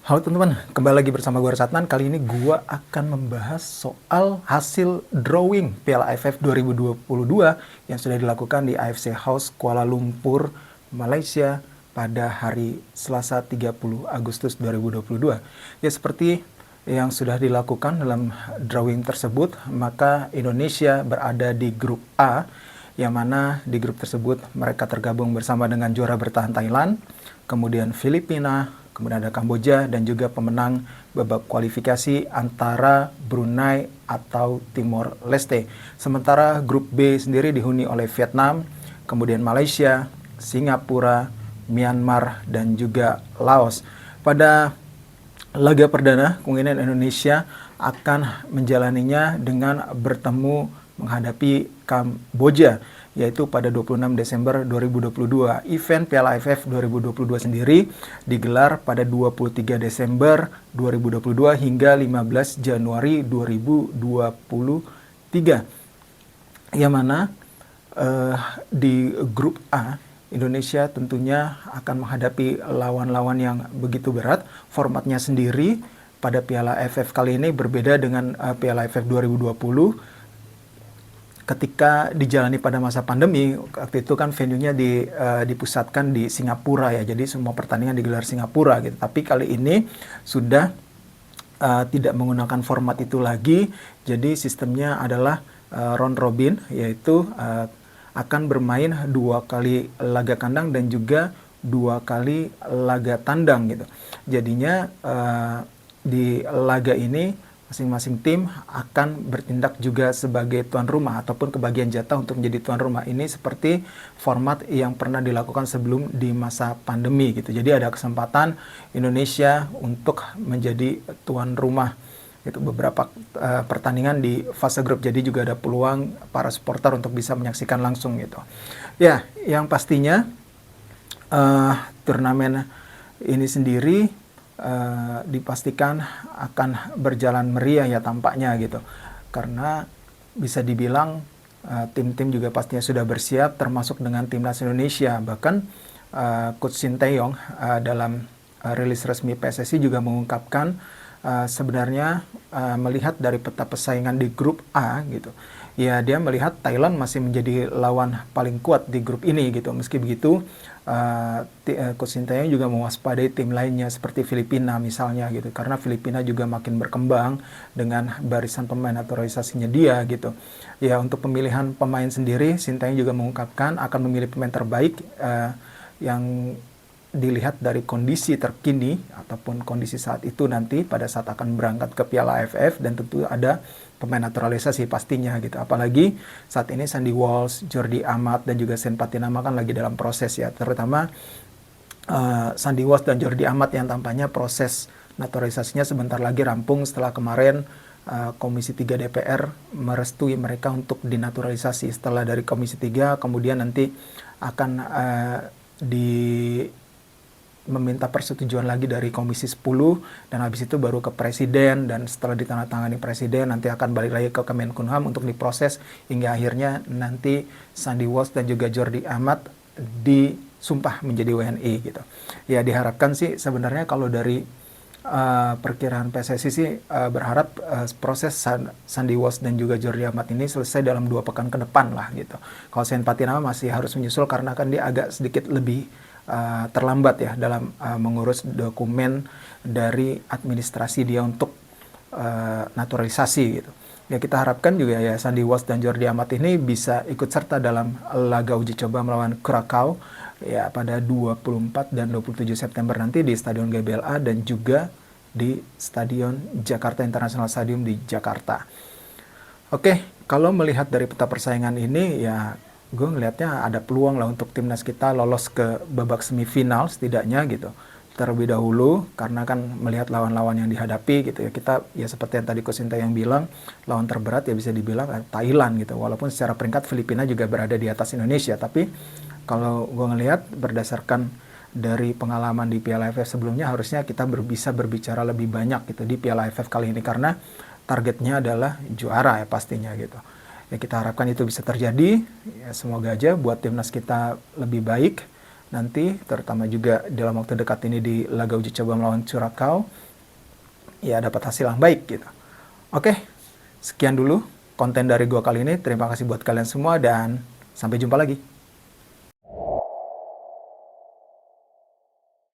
Halo teman-teman, kembali lagi bersama gue Satnan. Kali ini gue akan membahas soal hasil drawing Piala AFF 2022 yang sudah dilakukan di AFC House Kuala Lumpur, Malaysia pada hari Selasa 30 Agustus 2022. Ya, seperti yang sudah dilakukan dalam drawing tersebut, maka Indonesia berada di grup A, yang mana di grup tersebut mereka tergabung bersama dengan juara bertahan Thailand, kemudian Filipina, kemudian ada Kamboja, dan juga pemenang babak kualifikasi antara Brunei atau Timor Leste. Sementara grup B sendiri dihuni oleh Vietnam, kemudian Malaysia, Singapura, Myanmar, dan juga Laos. Pada laga perdana, kemungkinan Indonesia akan menjalaninya dengan bertemu menghadapi Kamboja, yaitu pada 26 Desember 2022. Event Piala AFF 2022 sendiri digelar pada 23 Desember 2022 hingga 15 Januari 2023. Yang mana di grup A, Indonesia tentunya akan menghadapi lawan-lawan yang begitu berat. Formatnya sendiri pada Piala AFF kali ini berbeda dengan Piala AFF 2020. Ketika dijalani pada masa pandemi, waktu itu kan venue-nya dipusatkan di Singapura ya, jadi semua pertandingan digelar Singapura gitu. Tapi kali ini sudah tidak menggunakan format itu lagi, jadi sistemnya adalah round robin, yaitu akan bermain 2 kali laga kandang dan juga 2 kali laga tandang gitu. Jadinya di laga ini masing-masing tim akan bertindak juga sebagai tuan rumah ataupun kebagian jatah untuk menjadi tuan rumah. Ini seperti format yang pernah dilakukan sebelum di masa pandemi gitu. Jadi ada kesempatan Indonesia untuk menjadi tuan rumah itu beberapa pertandingan di fase grup. Jadi juga ada peluang para supporter untuk bisa menyaksikan langsung gitu. Ya, yang pastinya turnamen ini sendiri dipastikan akan berjalan meriah ya tampaknya gitu, karena bisa dibilang tim-tim juga pastinya sudah bersiap, termasuk dengan timnas Indonesia. Bahkan Coach Sinteyong dalam rilis resmi PSSI juga mengungkapkan sebenarnya melihat dari peta persaingan di grup A gitu, ya dia melihat Thailand masih menjadi lawan paling kuat di grup ini gitu. Meski begitu, Coach Sinteyong juga mewaspadai tim lainnya seperti Filipina misalnya gitu, karena Filipina juga makin berkembang dengan barisan pemain naturalisasinya dia gitu. Ya, untuk pemilihan pemain sendiri, Sinteyong juga mengungkapkan akan memilih pemain terbaik yang dilihat dari kondisi terkini ataupun kondisi saat itu nanti pada saat akan berangkat ke Piala AFF, dan tentu ada pemain naturalisasi pastinya gitu. Apalagi saat ini Sandy Walsh, Jordi Amat, dan juga Sen Patinama kan lagi dalam proses ya, terutama Sandy Walsh dan Jordi Amat yang tampaknya proses naturalisasinya sebentar lagi rampung setelah kemarin Komisi 3 DPR merestui mereka untuk dinaturalisasi. Setelah dari Komisi 3 kemudian nanti akan meminta persetujuan lagi dari Komisi 10, dan habis itu baru ke Presiden, dan setelah ditandatangani Presiden nanti akan balik lagi ke Kemenkumham untuk diproses hingga akhirnya nanti Sandy Walsh dan juga Jordi Amat disumpah menjadi WNI gitu. Ya, diharapkan sih sebenarnya kalau dari perkiraan PSSI sih berharap proses Sandy Walsh dan juga Jordi Amat ini selesai dalam 2 pekan ke depan lah gitu. Kalau Sen Patinama masih harus menyusul karena kan dia agak sedikit lebih terlambat ya dalam mengurus dokumen dari administrasi dia untuk naturalisasi gitu. Ya, kita harapkan juga ya Sandy Walsh dan Jordi Amat ini bisa ikut serta dalam laga uji coba melawan Krakow ya pada 24 dan 27 September nanti di Stadion GBLA dan juga di Stadion Jakarta International Stadium di Jakarta. Oke, kalau melihat dari peta persaingan ini ya gue ngelihatnya ada peluang lah untuk timnas kita lolos ke babak semifinal setidaknya gitu terlebih dahulu, karena kan melihat lawan-lawan yang dihadapi gitu ya, kita ya seperti yang tadi Coach Sinteyong bilang, lawan terberat ya bisa dibilang Thailand gitu, walaupun secara peringkat Filipina juga berada di atas Indonesia. Tapi kalau gue ngelihat berdasarkan dari pengalaman di Piala AFF sebelumnya, harusnya kita bisa berbicara lebih banyak gitu di Piala AFF kali ini, karena targetnya adalah juara ya pastinya gitu. Ya, kita harapkan itu bisa terjadi. Ya, semoga aja buat timnas kita lebih baik nanti, terutama juga dalam waktu dekat ini di laga uji coba melawan Curacao, ya dapat hasil yang baik gitu. Oke, sekian dulu konten dari gua kali ini. Terima kasih buat kalian semua dan sampai jumpa lagi.